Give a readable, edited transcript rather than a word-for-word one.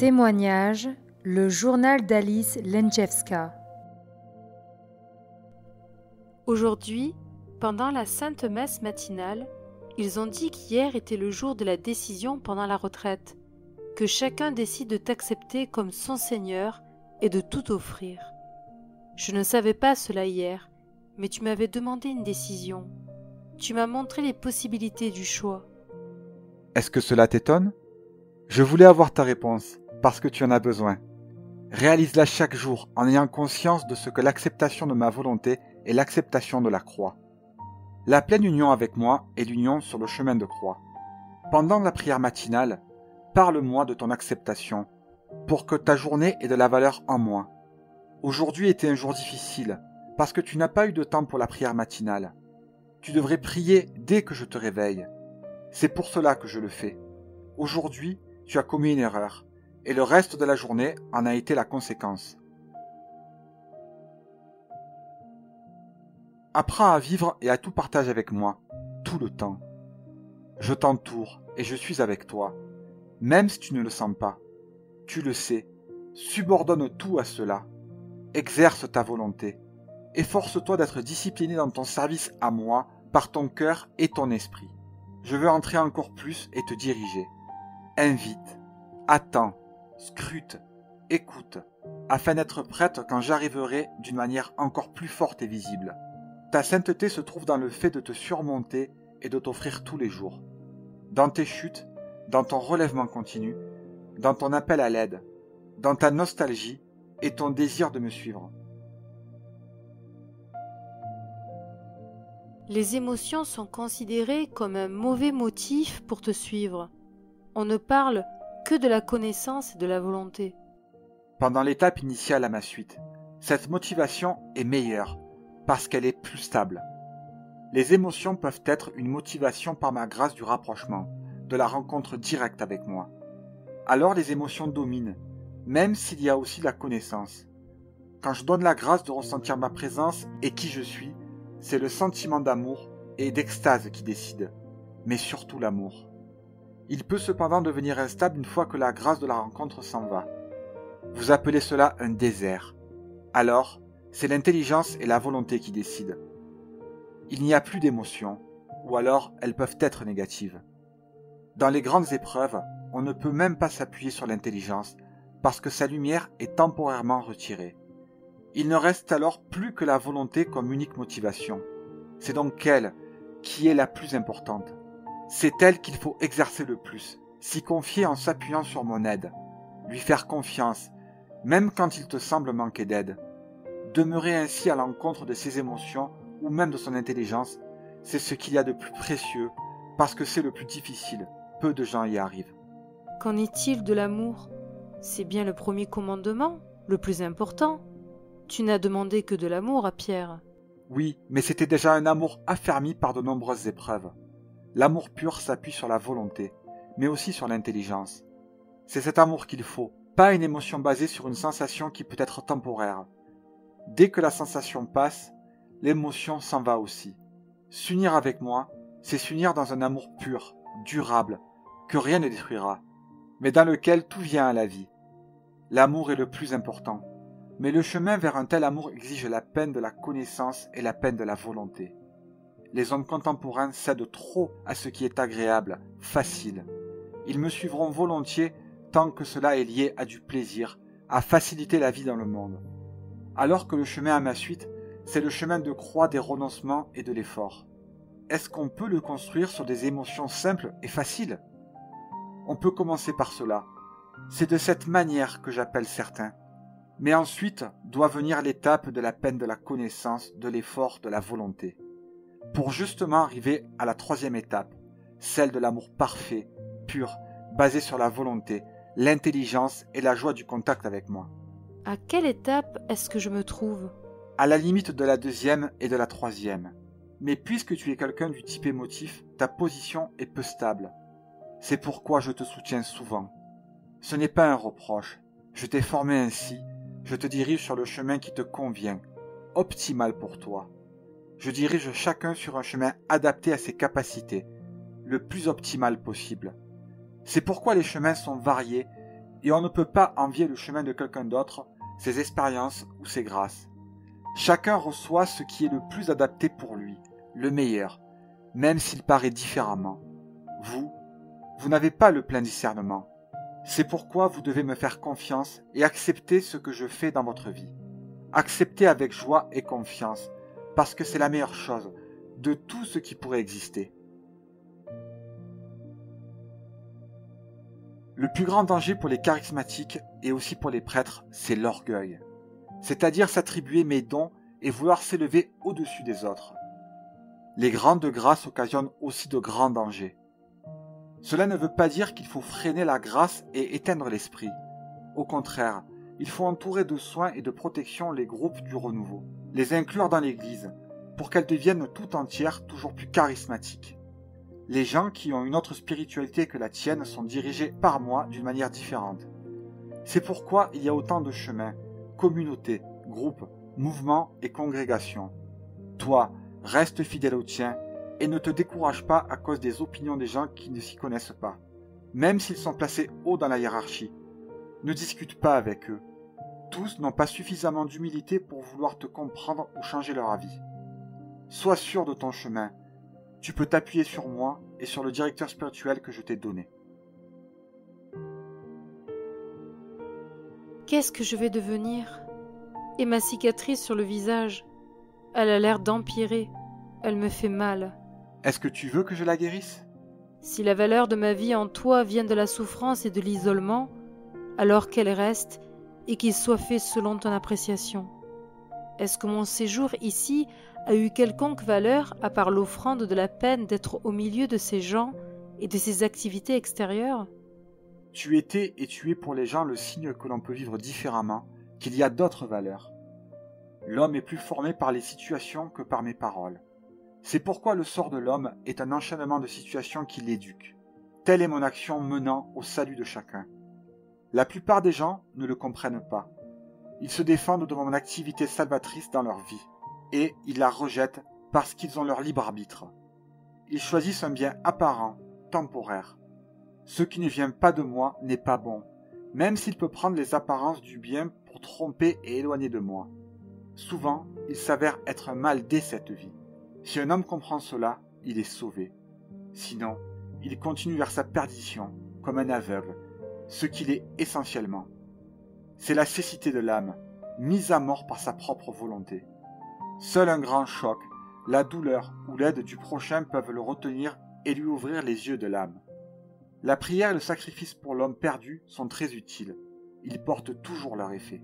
Témoignage, le journal d'Alice Lenczewska. Aujourd'hui, pendant la Sainte Messe matinale, ils ont dit qu'hier était le jour de la décision pendant la retraite, que chacun décide de t'accepter comme son Seigneur et de tout offrir. Je ne savais pas cela hier, mais tu m'avais demandé une décision. Tu m'as montré les possibilités du choix. Est-ce que cela t'étonne ? Je voulais avoir ta réponse, parce que tu en as besoin. Réalise-la chaque jour en ayant conscience de ce que l'acceptation de ma volonté est l'acceptation de la croix. La pleine union avec moi est l'union sur le chemin de croix. Pendant la prière matinale, parle-moi de ton acceptation, pour que ta journée ait de la valeur en moi. Aujourd'hui était un jour difficile, parce que tu n'as pas eu de temps pour la prière matinale. Tu devrais prier dès que je te réveille. C'est pour cela que je le fais. Aujourd'hui, tu as commis une erreur, et le reste de la journée en a été la conséquence. Apprends à vivre et à tout partager avec moi, tout le temps. Je t'entoure et je suis avec toi, même si tu ne le sens pas. Tu le sais, subordonne tout à cela. Exerce ta volonté. Efforce-toi d'être discipliné dans ton service à moi par ton cœur et ton esprit. Je veux entrer encore plus et te diriger. Invite, attends, scrute, écoute, afin d'être prête quand j'arriverai d'une manière encore plus forte et visible. Ta sainteté se trouve dans le fait de te surmonter et de t'offrir tous les jours. Dans tes chutes, dans ton relèvement continu, dans ton appel à l'aide, dans ta nostalgie et ton désir de me suivre. Les émotions sont considérées comme un mauvais motif pour te suivre. On ne parle que de la connaissance et de la volonté. Pendant l'étape initiale à ma suite, cette motivation est meilleure parce qu'elle est plus stable. Les émotions peuvent être une motivation par ma grâce du rapprochement, de la rencontre directe avec moi. Alors les émotions dominent, même s'il y a aussi la connaissance. Quand je donne la grâce de ressentir ma présence et qui je suis, c'est le sentiment d'amour et d'extase qui décide, mais surtout l'amour. Il peut cependant devenir instable une fois que la grâce de la rencontre s'en va. Vous appelez cela un désert. Alors, c'est l'intelligence et la volonté qui décident. Il n'y a plus d'émotions, ou alors elles peuvent être négatives. Dans les grandes épreuves, on ne peut même pas s'appuyer sur l'intelligence, parce que sa lumière est temporairement retirée. Il ne reste alors plus que la volonté comme unique motivation. C'est donc elle qui est la plus importante. C'est elle qu'il faut exercer le plus, s'y confier en s'appuyant sur mon aide, lui faire confiance, même quand il te semble manquer d'aide. Demeurer ainsi à l'encontre de ses émotions ou même de son intelligence, c'est ce qu'il y a de plus précieux, parce que c'est le plus difficile. Peu de gens y arrivent. Qu'en est-il de l'amour ? C'est bien le premier commandement, le plus important. Tu n'as demandé que de l'amour à Pierre. Oui, mais c'était déjà un amour affermi par de nombreuses épreuves. L'amour pur s'appuie sur la volonté, mais aussi sur l'intelligence. C'est cet amour qu'il faut, pas une émotion basée sur une sensation qui peut être temporaire. Dès que la sensation passe, l'émotion s'en va aussi. S'unir avec moi, c'est s'unir dans un amour pur, durable, que rien ne détruira, mais dans lequel tout vient à la vie. L'amour est le plus important, mais le chemin vers un tel amour exige la peine de la connaissance et la peine de la volonté. Les hommes contemporains cèdent trop à ce qui est agréable, facile. Ils me suivront volontiers tant que cela est lié à du plaisir, à faciliter la vie dans le monde. Alors que le chemin à ma suite, c'est le chemin de croix des renoncements et de l'effort. Est-ce qu'on peut le construire sur des émotions simples et faciles ? On peut commencer par cela. C'est de cette manière que j'appelle certains. Mais ensuite doit venir l'étape de la peine de la connaissance, de l'effort, de la volonté. Pour justement arriver à la troisième étape, celle de l'amour parfait, pur, basé sur la volonté, l'intelligence et la joie du contact avec moi. À quelle étape est-ce que je me trouve ? À la limite de la deuxième et de la troisième. Mais puisque tu es quelqu'un du type émotif, ta position est peu stable. C'est pourquoi je te soutiens souvent. Ce n'est pas un reproche. Je t'ai formé ainsi. Je te dirige sur le chemin qui te convient, optimal pour toi. Je dirige chacun sur un chemin adapté à ses capacités, le plus optimal possible. C'est pourquoi les chemins sont variés Et on ne peut pas envier le chemin de quelqu'un d'autre, ses expériences ou ses grâces. Chacun reçoit ce qui est le plus adapté pour lui, le meilleur, même s'il paraît différemment. Vous n'avez pas le plein discernement. C'est pourquoi vous devez me faire confiance et accepter ce que je fais dans votre vie. Acceptez avec joie et confiance, parce que c'est la meilleure chose de tout ce qui pourrait exister. Le plus grand danger pour les charismatiques et aussi pour les prêtres, c'est l'orgueil. C'est-à-dire s'attribuer mes dons et vouloir s'élever au-dessus des autres. Les grandes grâces occasionnent aussi de grands dangers. Cela ne veut pas dire qu'il faut freiner la grâce et éteindre l'esprit. Au contraire, il faut entourer de soins et de protection les groupes du renouveau, les inclure dans l'Église, pour qu'elles deviennent tout entières toujours plus charismatiques. Les gens qui ont une autre spiritualité que la tienne sont dirigés par moi d'une manière différente. C'est pourquoi il y a autant de chemins, communautés, groupes, mouvements et congrégations. Toi, reste fidèle au tien et ne te décourage pas à cause des opinions des gens qui ne s'y connaissent pas, même s'ils sont placés haut dans la hiérarchie. Ne discute pas avec eux. Tous n'ont pas suffisamment d'humilité pour vouloir te comprendre ou changer leur avis. Sois sûr de ton chemin. Tu peux t'appuyer sur moi et sur le directeur spirituel que je t'ai donné. Qu'est-ce que je vais devenir? Et ma cicatrice sur le visage, elle a l'air d'empirer. Elle me fait mal. Est-ce que tu veux que je la guérisse? Si la valeur de ma vie en toi vient de la souffrance et de l'isolement, alors qu'elle reste et qu'il soit fait selon ton appréciation. Est-ce que mon séjour ici a eu quelconque valeur à part l'offrande de la peine d'être au milieu de ces gens et de ces activités extérieures? Tu étais et tu es pour les gens le signe que l'on peut vivre différemment, qu'il y a d'autres valeurs. L'homme est plus formé par les situations que par mes paroles. C'est pourquoi le sort de l'homme est un enchaînement de situations qui l'éduquent. Telle est mon action menant au salut de chacun. La plupart des gens ne le comprennent pas. Ils se défendent devant mon activité salvatrice dans leur vie, et ils la rejettent parce qu'ils ont leur libre arbitre. Ils choisissent un bien apparent, temporaire. Ce qui ne vient pas de moi n'est pas bon, même s'il peut prendre les apparences du bien pour tromper et éloigner de moi. Souvent, il s'avère être un mal dès cette vie. Si un homme comprend cela, il est sauvé. Sinon, il continue vers sa perdition, comme un aveugle, ce qu'il est essentiellement. C'est la cécité de l'âme, mise à mort par sa propre volonté. Seul un grand choc, la douleur ou l'aide du prochain peuvent le retenir et lui ouvrir les yeux de l'âme. La prière et le sacrifice pour l'homme perdu sont très utiles. Ils portent toujours leur effet.